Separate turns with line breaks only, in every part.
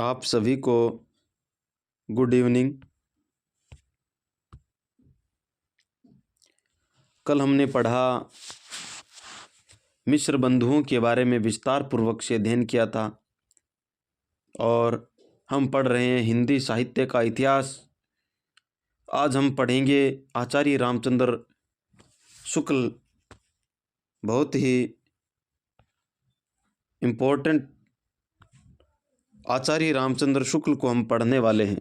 आप सभी को गुड इवनिंग। कल हमने पढ़ा मिस्र बंधुओं के बारे में विस्तार पूर्वक से अध्ययन किया था और हम पढ़ रहे हैं हिंदी साहित्य का इतिहास। आज हम पढ़ेंगे आचार्य रामचंद्र शुक्ल। बहुत ही इम्पोर्टेंट आचार्य रामचंद्र शुक्ल को हम पढ़ने वाले हैं।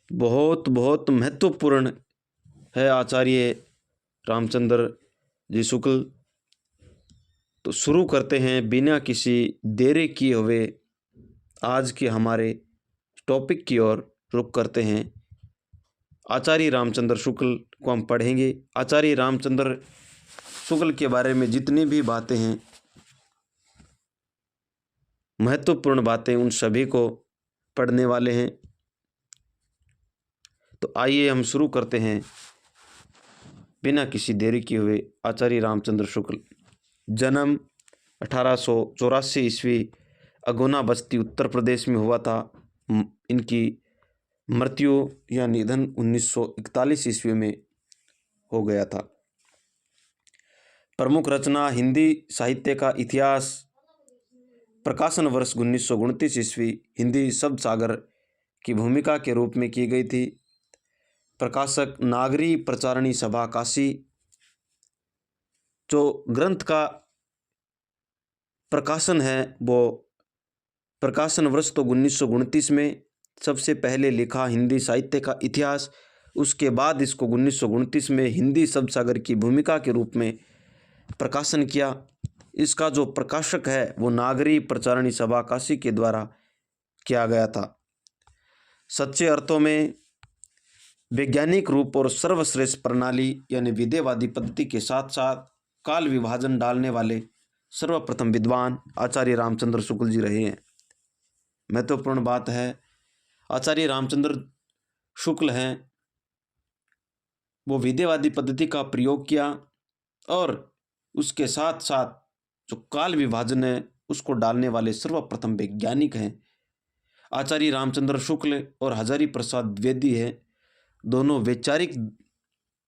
बहुत महत्वपूर्ण है आचार्य रामचंद्र जी शुक्ल। तो शुरू करते हैं बिना किसी देरी किए हुए आज के हमारे टॉपिक की ओर रुख करते हैं। आचार्य रामचंद्र शुक्ल को हम पढ़ेंगे। आचार्य रामचंद्र शुक्ल के बारे में जितनी भी बातें हैं, महत्वपूर्ण बातें, उन सभी को पढ़ने वाले हैं। तो आइए हम शुरू करते हैं बिना किसी देरी किए हुए। आचार्य रामचंद्र शुक्ल जन्म 1884 ईस्वी अगोना बस्ती उत्तर प्रदेश में हुआ था। इनकी मृत्यु या निधन 1941 ईस्वी में हो गया था। प्रमुख रचना हिंदी साहित्य का इतिहास, प्रकाशन वर्ष 1929 ईस्वी, हिंदी शब्द सागर की भूमिका के रूप में की गई थी। प्रकाशक नागरी प्रचारणी सभा काशी। जो ग्रंथ का प्रकाशन है वो प्रकाशन वर्ष तो 1929 में सबसे पहले लिखा हिंदी साहित्य का इतिहास। उसके बाद इसको 1929 में हिंदी शब्द सागर की भूमिका के रूप में प्रकाशन किया। इसका जो प्रकाशक है वो नागरी प्रचारणी सभा काशी के द्वारा किया गया था। सच्चे अर्थों में वैज्ञानिक रूप और सर्वश्रेष्ठ प्रणाली यानी विधेयवादी पद्धति के साथ साथ काल विभाजन डालने वाले सर्वप्रथम विद्वान आचार्य रामचंद्र शुक्ल जी रहे हैं। महत्वपूर्ण बात है, आचार्य रामचंद्र शुक्ल हैं वो विधेयवादी पद्धति का प्रयोग किया और उसके साथ साथ जो काल विभाजन है उसको डालने वाले सर्वप्रथम वैज्ञानिक हैं। आचार्य रामचंद्र शुक्ल और हजारी प्रसाद द्विवेदी हैं, दोनों वैचारिक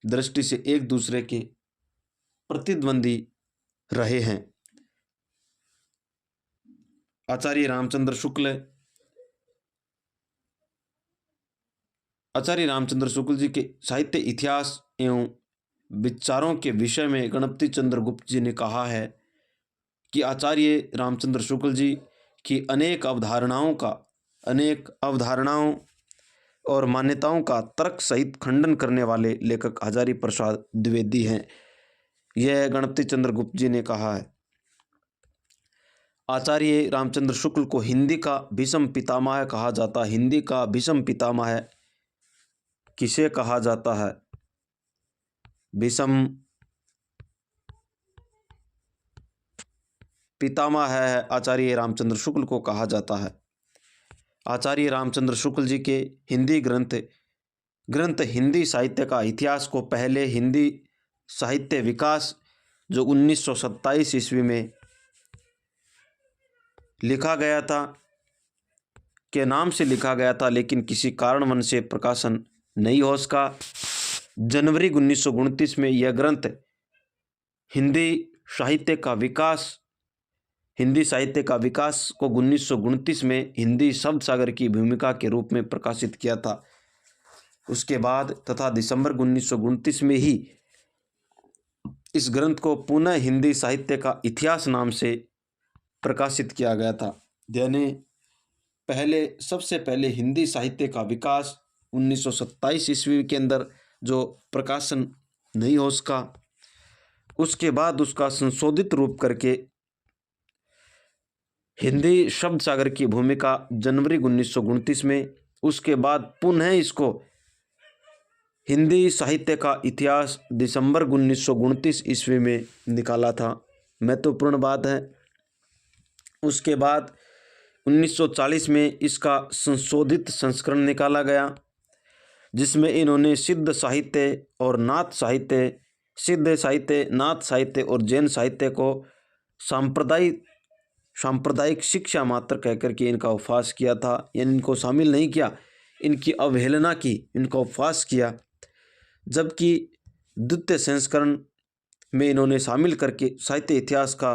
दृष्टि से एक दूसरे के प्रतिद्वंदी रहे हैं। आचार्य रामचंद्र शुक्ल जी के साहित्य इतिहास एवं विचारों के विषय में गणपति चंद्र गुप्त जी ने कहा है कि आचार्य रामचंद्र शुक्ल जी की अनेक अवधारणाओं और मान्यताओं का तर्क सहित खंडन करने वाले लेखक हजारी प्रसाद द्विवेदी हैं। यह गणपति चंद्र गुप्त जी ने कहा है। आचार्य रामचंद्र शुक्ल को हिंदी का भीष्म पितामह कहा जाता है। हिंदी का भीष्म पितामह किसे कहा जाता है? भीष्म पितामह है आचार्य रामचंद्र शुक्ल को कहा जाता है। आचार्य रामचंद्र शुक्ल जी के हिंदी ग्रंथ हिंदी साहित्य का इतिहास को पहले हिंदी साहित्य विकास जो 1927 ईस्वी में लिखा गया था के नाम से लिखा गया था, लेकिन किसी कारणवश से प्रकाशन नहीं हो सका। जनवरी 1929 में यह ग्रंथ हिंदी साहित्य का विकास को 1929 में हिंदी शब्द सागर की भूमिका के रूप में प्रकाशित किया था। उसके बाद तथा दिसंबर 1929 में ही इस ग्रंथ को पुनः हिंदी साहित्य का इतिहास नाम से प्रकाशित किया गया था। यानी सबसे पहले हिंदी साहित्य का विकास 1927 ईस्वी के अंदर जो प्रकाशन नहीं हो सका, उसके बाद उसका संशोधित रूप करके हिंदी शब्द सागर की भूमिका जनवरी 1929 में, उसके बाद पुनः इसको हिंदी साहित्य का इतिहास दिसंबर 1929 ईस्वी में निकाला था। महत्वपूर्ण बात है। उसके बाद 1940 में इसका संशोधित संस्करण निकाला गया, जिसमें इन्होंने सिद्ध साहित्य, नाथ साहित्य और जैन साहित्य को सांप्रदायिक सांप्रदायिक शिक्षा मात्र कहकर के इनका उपहास किया था, यानी इनको शामिल नहीं किया, इनकी अवहेलना की, इनका उपहास किया। जबकि द्वितीय संस्करण में इन्होंने शामिल करके साहित्य इतिहास का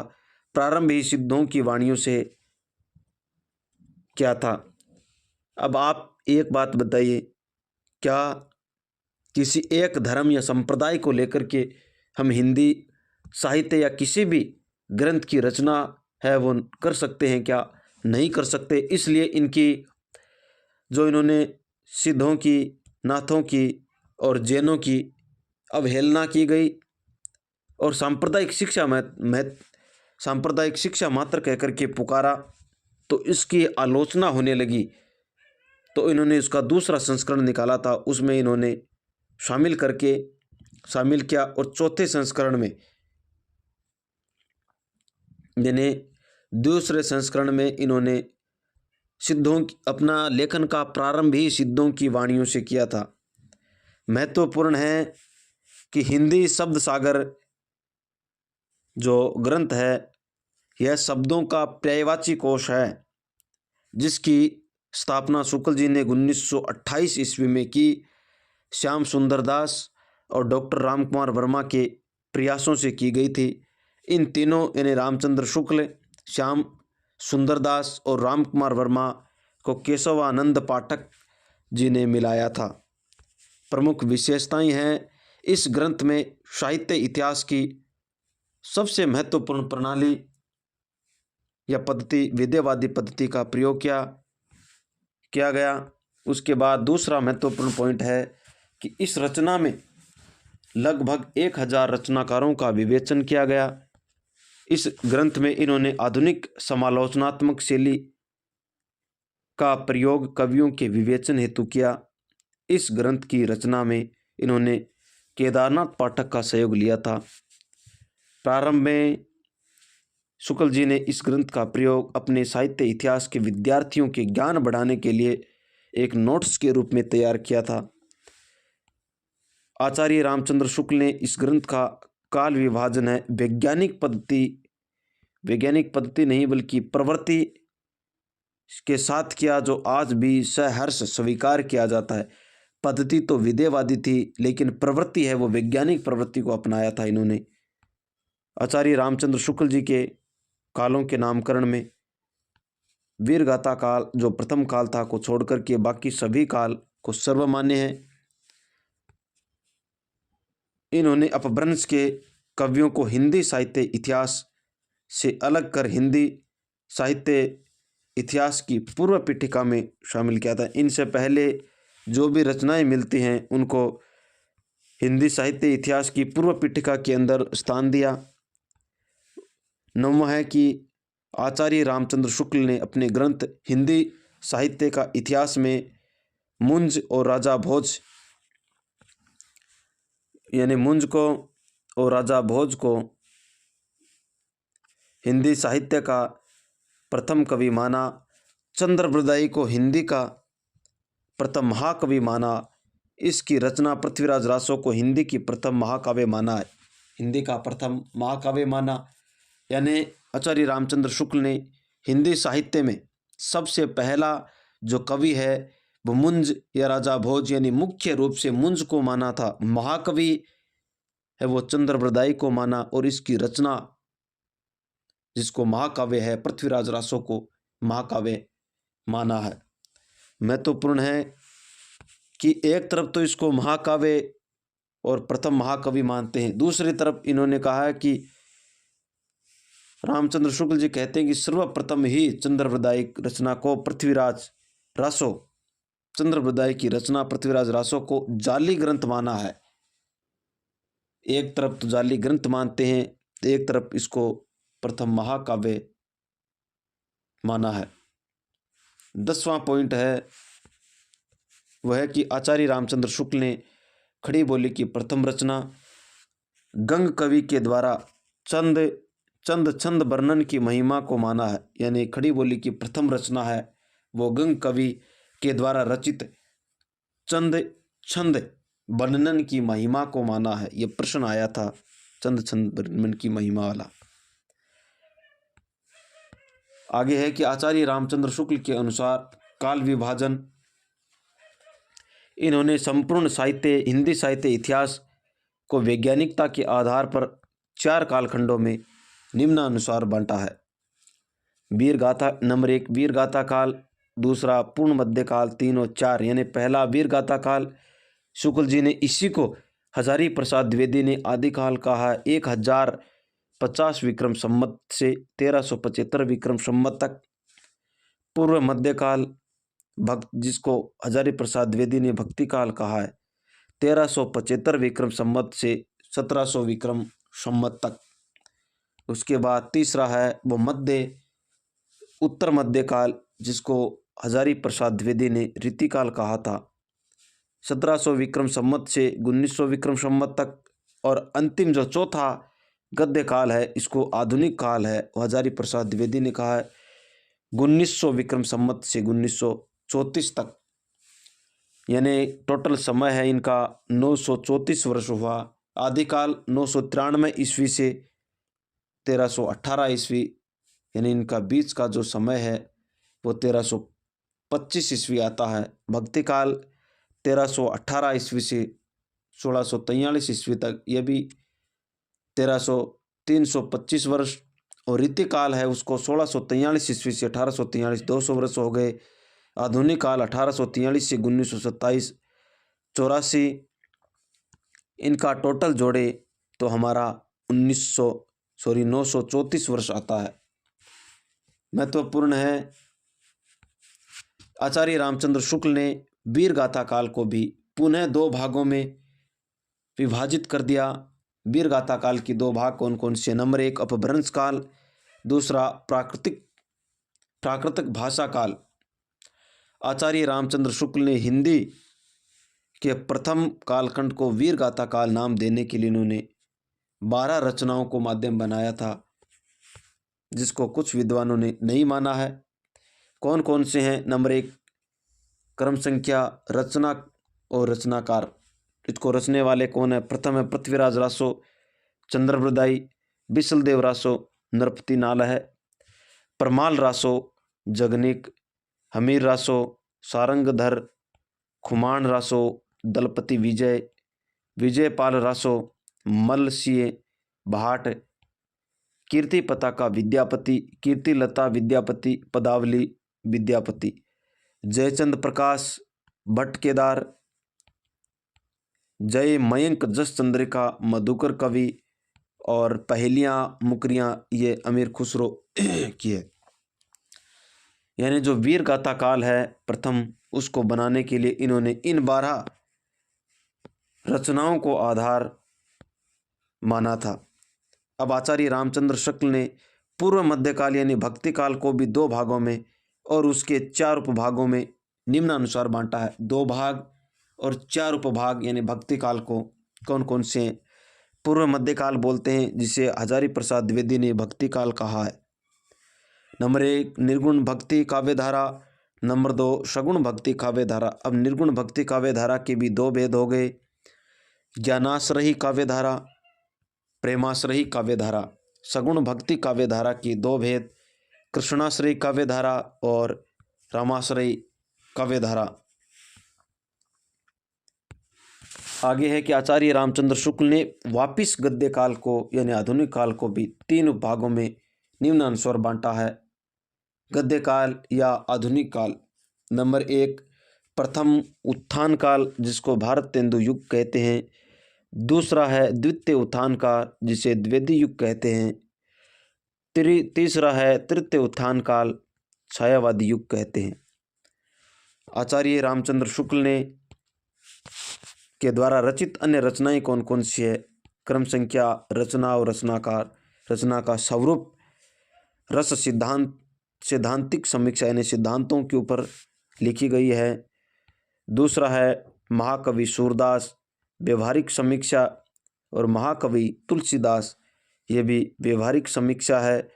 प्रारंभ ही सिद्धों की वाणियों से किया था। अब आप एक बात बताइए, क्या किसी एक धर्म या संप्रदाय को लेकर के हम हिंदी साहित्य या किसी भी ग्रंथ की रचना है वो कर सकते हैं क्या? नहीं कर सकते। इसलिए इनकी जो इन्होंने सिद्धों की, नाथों की और जैनों की अवहेलना की गई और सांप्रदायिक शिक्षा मात्र कहकर के पुकारा, तो इसकी आलोचना होने लगी। तो इन्होंने उसका दूसरा संस्करण निकाला था, उसमें इन्होंने शामिल किया। और चौथे संस्करण में, यानी दूसरे संस्करण में, इन्होंने अपना लेखन का प्रारंभ ही सिद्धों की वाणियों से किया था। महत्वपूर्ण है कि हिंदी शब्द सागर जो ग्रंथ है यह शब्दों का पर्यायवाची कोश है, जिसकी स्थापना शुक्ल जी ने 1928 ईस्वी में की। श्याम सुंदर दास और डॉक्टर रामकुमार वर्मा के प्रयासों से की गई थी। इन तीनों यानी रामचंद्र शुक्ल, श्याम सुंदर दास और रामकुमार वर्मा को केशवानंद पाठक जी ने मिलाया था। प्रमुख विशेषताएं हैं इस ग्रंथ में साहित्य इतिहास की सबसे महत्वपूर्ण प्रणाली या पद्धति, विद्यावादी पद्धति का प्रयोग किया गया। उसके बाद दूसरा महत्वपूर्ण पॉइंट है कि इस रचना में लगभग 1000 रचनाकारों का विवेचन किया गया। इस ग्रंथ में इन्होंने आधुनिक समालोचनात्मक शैली का प्रयोग कवियों के विवेचन हेतु किया। इस ग्रंथ की रचना में इन्होंने केदारनाथ पाठक का सहयोग लिया था। प्रारंभ में शुक्ल जी ने इस ग्रंथ का प्रयोग अपने साहित्य इतिहास के विद्यार्थियों के ज्ञान बढ़ाने के लिए एक नोट्स के रूप में तैयार किया था। आचार्य रामचंद्र शुक्ल ने इस ग्रंथ का काल विभाजन है वैज्ञानिक पद्धति नहीं बल्कि प्रवृत्ति के साथ किया, जो आज भी सहर्ष स्वीकार किया जाता है। पद्धति तो विद्यावादी थी, लेकिन प्रवृत्ति है वो वैज्ञानिक प्रवृत्ति को अपनाया था इन्होंने। आचार्य रामचंद्र शुक्ल जी के कालों के नामकरण में वीरगाथा काल जो प्रथम काल था को छोड़कर के बाकी सभी काल को सर्वमान्य है। इन्होंने अपभ्रंश के कवियों को हिंदी साहित्य इतिहास से अलग कर हिंदी साहित्य इतिहास की पूर्व पीठिका में शामिल किया था। इनसे पहले जो भी रचनाएं मिलती हैं उनको हिंदी साहित्य इतिहास की पूर्व पीठिका के अंदर स्थान दिया। नौवां है कि आचार्य रामचंद्र शुक्ल ने अपने ग्रंथ हिंदी साहित्य का इतिहास में मुंज और राजा भोज को हिंदी साहित्य का प्रथम कवि माना। चंद्रबृदाई को हिंदी का प्रथम महाकवि माना। इसकी रचना पृथ्वीराज रासो को हिंदी की प्रथम महाकाव्य माना है। हिंदी का प्रथम महाकाव्य माना, यानी आचार्य रामचंद्र शुक्ल ने हिंदी साहित्य में सबसे पहला जो कवि है वो मुंज या राजा भोज यानी मुख्य रूप से मुंज को माना था। महाकवि है वो चंद्रबृदाई को माना और इसकी रचना जिसको महाकाव्य है पृथ्वीराज रासो को महाकाव्य माना है। महत्वपूर्ण है कि एक तरफ तो इसको महाकाव्य और प्रथम महाकवि मानते हैं, दूसरी तरफ इन्होंने कहा है कि रामचंद्र शुक्ल जी कहते हैं कि सर्वप्रथम ही चंद्रबृदाई की रचना पृथ्वीराज रासो को जाली ग्रंथ माना है। एक तरफ तो जाली ग्रंथ मानते हैं, एक तरफ इसको प्रथम महाकाव्य माना है। 10वां पॉइंट है वह है कि आचार्य रामचंद्र शुक्ल ने खड़ी बोली की प्रथम रचना गंग कवि के द्वारा चंद छंद वर्णन की महिमा को माना है। यानी खड़ी बोली की प्रथम रचना है वो गंग कवि के द्वारा रचित चंद छंद वर्णन की महिमा को माना है। ये प्रश्न आया था चंद छंद वर्णन की महिमा वाला। आगे है कि आचार्य रामचंद्र शुक्ल के अनुसार काल विभाजन, इन्होंने संपूर्ण साहित्य, हिंदी साहित्य इतिहास को वैज्ञानिकता के आधार पर 4 कालखंडों में निम्नानुसार बांटा है। वीर गाथा नंबर 1 वीर गाथा काल, दूसरा पूर्ण मध्यकाल, 3 और 4। यानी पहला वीर गाथा काल, शुक्ल जी ने इसी को हजारी प्रसाद द्विवेदी ने आदिकाल कहा है। 1050 विक्रम संवत से 1375 विक्रम संवत तक। पूर्व मध्यकाल भक्त, जिसको हजारी प्रसाद द्विवेदी ने भक्ति काल कहा है, 1375 विक्रम संवत से 1700 विक्रम संवत तक। उसके बाद तीसरा है वो उत्तर मध्यकाल, जिसको हजारी प्रसाद द्विवेदी ने रीतिकाल कहा था, 1700 विक्रम संवत से 1900 विक्रम संवत तक। और अंतिम जो चौथा गद्य काल है, इसको आधुनिक काल है, हजारी प्रसाद द्विवेदी ने कहा है 1900 विक्रम संवत से 1934 तक। यानी टोटल समय है इनका 934 वर्ष हुआ। आदिकाल 993 ईस्वी से 1318 ईस्वी, यानी इनका बीच का जो समय है वो 1325 ईस्वी आता है। भक्ति काल 1318 ईस्वी से 1643 ईस्वी तक, यह भी 325 वर्ष। और रीतिकाल है उसको 1643 ईस्वी से 1843, 200 वर्ष हो गए। आधुनिक काल 1843 से 1927, 84। इनका टोटल जोड़े तो हमारा 934 वर्ष आता है। महत्वपूर्ण है, आचार्य रामचंद्र शुक्ल ने वीर गाथा काल को भी पुनः 2 भागों में विभाजित कर दिया। वीर गाथा काल की 2 भाग कौन कौन से? नंबर 1 अपभ्रंश काल, दूसरा प्राकृतिक भाषा काल। आचार्य रामचंद्र शुक्ल ने हिंदी के प्रथम कालखंड को वीर गाथा काल नाम देने के लिए इन्होंने 12 रचनाओं को माध्यम बनाया था, जिसको कुछ विद्वानों ने नहीं माना है। कौन कौन से हैं? नंबर 1 क्रम संख्या, रचना और रचनाकार। इसको रचने वाले कौन है? प्रथम है पृथ्वीराज रासो, चंद्रप्रदाई, बिसलदेव रासो, नरपति नाल है, परमाल रासो, जगनिक, हमीर रासो, सारंगधर, खुमान रासो, दलपति विजय, विजयपाल रासो, मल सिंह भाट, कीर्ति पताका विद्यापति, कीर्ति लता विद्यापति, पदावली विद्यापति, जयचंद प्रकाश भट्ट केदार, जय मयंक जस चंद्रिका, मधुकर कवि, और पहेलियाँ मुकरियाँ ये अमीर खुसरो की है। यानी जो वीर गाथा काल है प्रथम, उसको बनाने के लिए इन्होंने इन 12 रचनाओं को आधार माना था। अब आचार्य रामचंद्र शुक्ल ने पूर्व मध्यकाल यानी भक्ति काल को भी 2 भागों में और उसके 4 उपभागों में निम्नानुसार बांटा है। 2 भाग और 4 उपभाग, यानी भक्ति काल को कौन कौन से हैं? पूर्व मध्यकाल बोलते हैं, जिसे हजारी प्रसाद द्विवेदी ने भक्ति काल कहा है। नंबर 1 निर्गुण भक्ति काव्य धारा, नंबर 2 सगुण भक्ति काव्य धारा। अब निर्गुण भक्ति काव्य धारा के भी 2 भेद हो गए, ज्ञानाश्रही काव्य धारा, प्रेमाश्रही काव्य धारा। सगुण भक्ति काव्य धारा की 2 भेद, कृष्णाश्रही काव्य धारा और रामाश्रही काव्य धारा। आगे है कि आचार्य रामचंद्र शुक्ल ने वापिस गद्य काल को यानी आधुनिक काल को भी 3 भागों में निम्नानुसार बांटा है। गद्य काल या आधुनिक काल। नंबर 1 प्रथम उत्थान काल, जिसको भारत तेंदु युग कहते हैं। दूसरा है द्वितीय उत्थान काल, जिसे द्विवेदी युग कहते हैं। तीसरा है तृतीय उत्थान काल, छायावादी युग कहते हैं। आचार्य रामचंद्र शुक्ल ने के द्वारा रचित अन्य रचनाएं कौन कौन सी है? क्रम संख्या, रचना और रचनाकार, रचना का स्वरूप, रस सैद्धांतिक समीक्षा यानी सिद्धांतों के ऊपर लिखी गई है। दूसरा है महाकवि सूरदास, व्यवहारिक समीक्षा, और महाकवि तुलसीदास, ये भी व्यवहारिक समीक्षा है।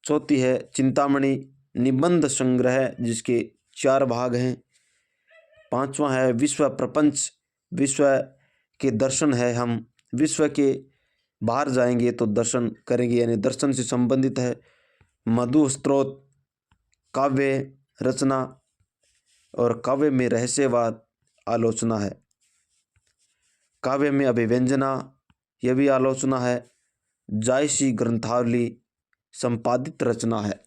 चौथी है चिंतामणि निबंध संग्रह, जिसके 4 भाग हैं। 5वां है विश्व प्रपंच, विश्व के दर्शन है। हम विश्व के बाहर जाएंगे तो दर्शन करेंगे, यानी दर्शन से संबंधित है। मधु स्त्रोत, काव्य रचना और काव्य में रहस्यवाद आलोचना है। काव्य में अभिव्यंजना यह भी आलोचना है। जायसी ग्रंथावली संपादित रचना है।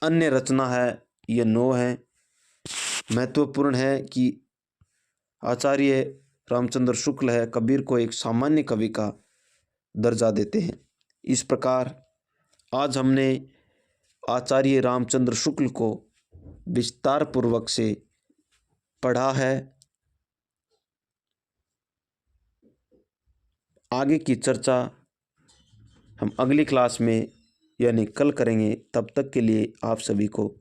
अन्य रचना है, ये 9 है। महत्वपूर्ण है कि आचार्य रामचंद्र शुक्ल है कबीर को एक सामान्य कवि का दर्जा देते हैं। इस प्रकार आज हमने आचार्य रामचंद्र शुक्ल को विस्तार पूर्वक से पढ़ा है। आगे की चर्चा हम अगली क्लास में यानी कल करेंगे। तब तक के लिए आप सभी को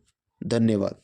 धन्यवाद।